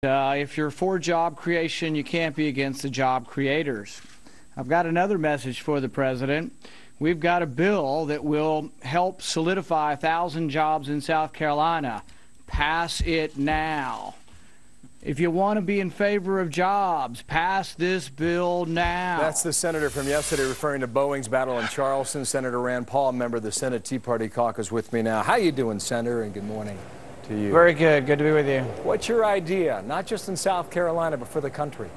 If you're for job creation, you can't be against the job creators. I've got another message for the president. We've got a bill that will help solidify 1,000 jobs in South Carolina. Pass it now. If you want to be in favor of jobs, pass this bill now. That's the senator from yesterday referring to Boeing's battle in Charleston. Senator Rand Paul, member of the Senate Tea Party caucus, with me now. How you doing, Senator? And good morning to you. Very good. Good to be with you. What's your idea, not just in South Carolina, but for the country?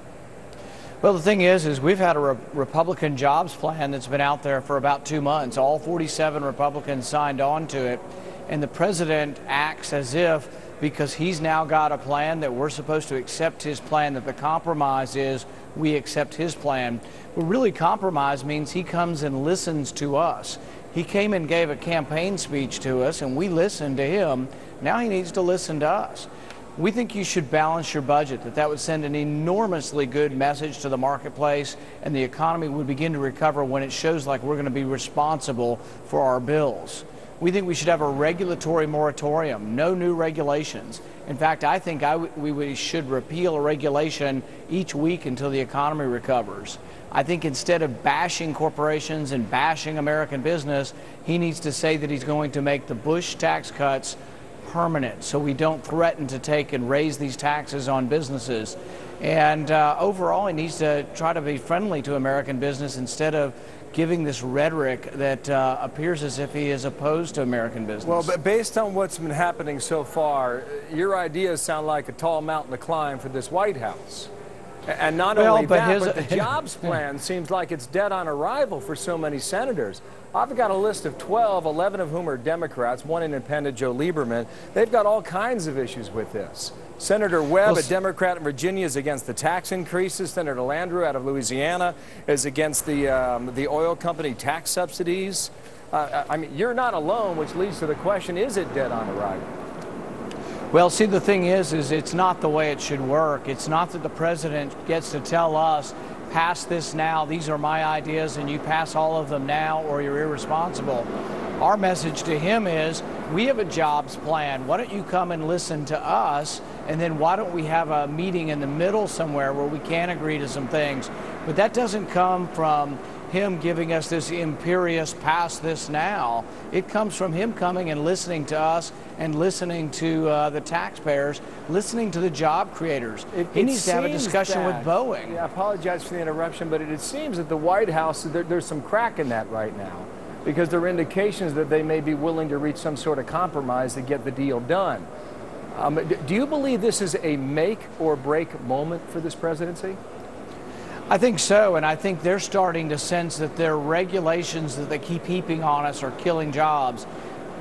Well, the thing is we've had a Republican jobs plan that's been out there for about 2 months. All 47 Republicans signed on to it, and the president acts as if, because he's now got a plan, that we're supposed to accept his plan, that the compromise is we accept his plan. Well, really, compromise means he comes and listens to us. He came and gave a campaign speech to us, and we listened to him. Now he needs to listen to us. We think you should balance your budget, that would send an enormously good message to the marketplace, and the economy would begin to recover when it shows like we're going to be responsible for our bills. We think we should have a regulatory moratorium, no new regulations. In fact, I think we should repeal a regulation each week until the economy recovers. I think instead of bashing corporations and bashing American business, he needs to say that he's going to make the Bush tax cuts permanent, so we don't threaten to take and raise these taxes on businesses. And overall, he needs to try to be friendly to American business instead of giving this rhetoric that appears as if he is opposed to American business. Well, but based on what's been happening so far, your ideas sound like a tall mountain to climb for this White House. And not only that, but the jobs plan seems like it's dead on arrival for so many senators. I've got a list of 12, 11 of whom are Democrats, one independent, Joe Lieberman. They've got all kinds of issues with this. Senator Webb, a Democrat in Virginia, is against the tax increases. Senator Landrieu out of Louisiana is against the oil company tax subsidies. I mean, you're not alone, which leads to the question, is it dead on arrival? Well, see, the thing is it's not the way it should work. It's not that the president gets to tell us, pass this now, these are my ideas, and you pass all of them now or you're irresponsible. Our message to him is, we have a jobs plan. Why don't you come and listen to us, and then why don't we have a meeting in the middle somewhere where we can agree to some things? But that doesn't come from him giving us this imperious pass this now. It comes from him coming and listening to us and listening to the taxpayers, listening to the job creators. He needs to have a discussion with Boeing. Yeah, I apologize for the interruption, but it seems that the White House, there's some crack in that right now, because there are indications that they may be willing to reach some sort of compromise to get the deal done. Do you believe this is a make or break moment for this presidency? I think so, and I think they're starting to sense that their regulations that they keep heaping on us are killing jobs.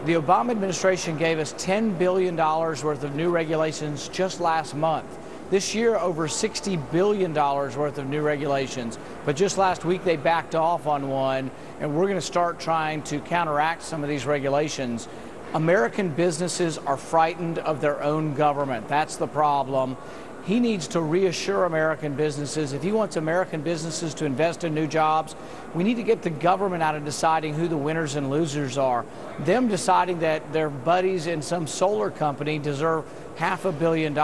The Obama administration gave us $10 billion worth of new regulations just last month. This year, over $60 billion worth of new regulations. But just last week, they backed off on one, and we're going to start trying to counteract some of these regulations. American businesses are frightened of their own government. That's the problem. He needs to reassure American businesses. If he wants American businesses to invest in new jobs, we need to get the government out of deciding who the winners and losers are. Them deciding that their buddies in some solar company deserve $500 million,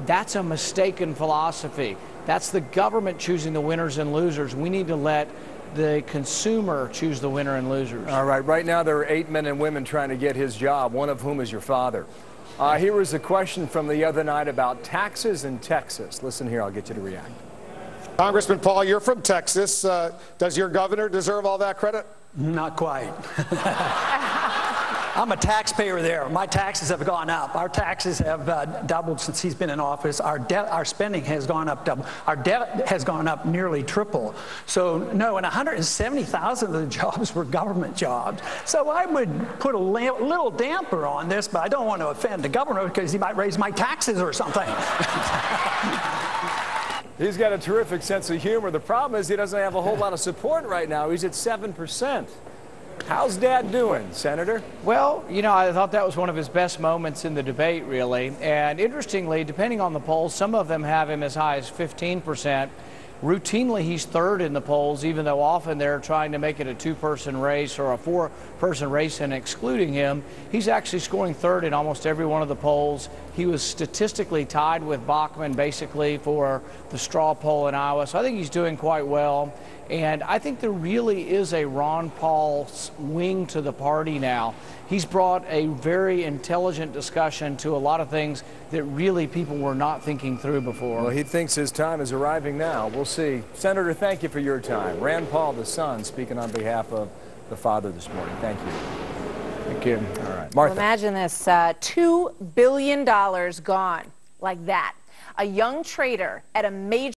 that's a mistaken philosophy. That's the government choosing the winners and losers. We need to let the consumer choose the winner and losers. All right, right now there are 8 men and women trying to get his job, one of whom is your father. Here was a question from the other night about taxes in Texas. Listen here, I'll get you to react. Congressman Paul, you're from Texas. Does your governor deserve all that credit? Not quite. I'm a taxpayer there. My taxes have gone up. Our taxes have doubled since he's been in office. Our spending has gone up double. Our debt has gone up nearly triple. So no, and 170,000 of the jobs were government jobs. So I would put a little damper on this, but I don't want to offend the governor because he might raise my taxes or something. He's got a terrific sense of humor. The problem is he doesn't have a whole lot of support right now. He's at 7%. How's Dad doing, Senator? Well, you know, I thought that was one of his best moments in the debate, really. And interestingly, depending on the polls, some of them have him as high as 15%. Routinely, he's third in the polls, even though often they're trying to make it a two-person race or a four-person race and excluding him. He's actually scoring third in almost every one of the polls. He was statistically tied with Bachmann basically for the straw poll in Iowa. So I think he's doing quite well. And I think there really is a Ron Paul wing to the party now. He's brought a very intelligent discussion to a lot of things that really people were not thinking through before. Well, he thinks his time is arriving now. We'll see. Senator, thank you for your time. Rand Paul, the son, speaking on behalf of the father this morning. Thank you. Thank you. All right. Martha. Well, imagine this, $2 billion gone like that. A young trader at a major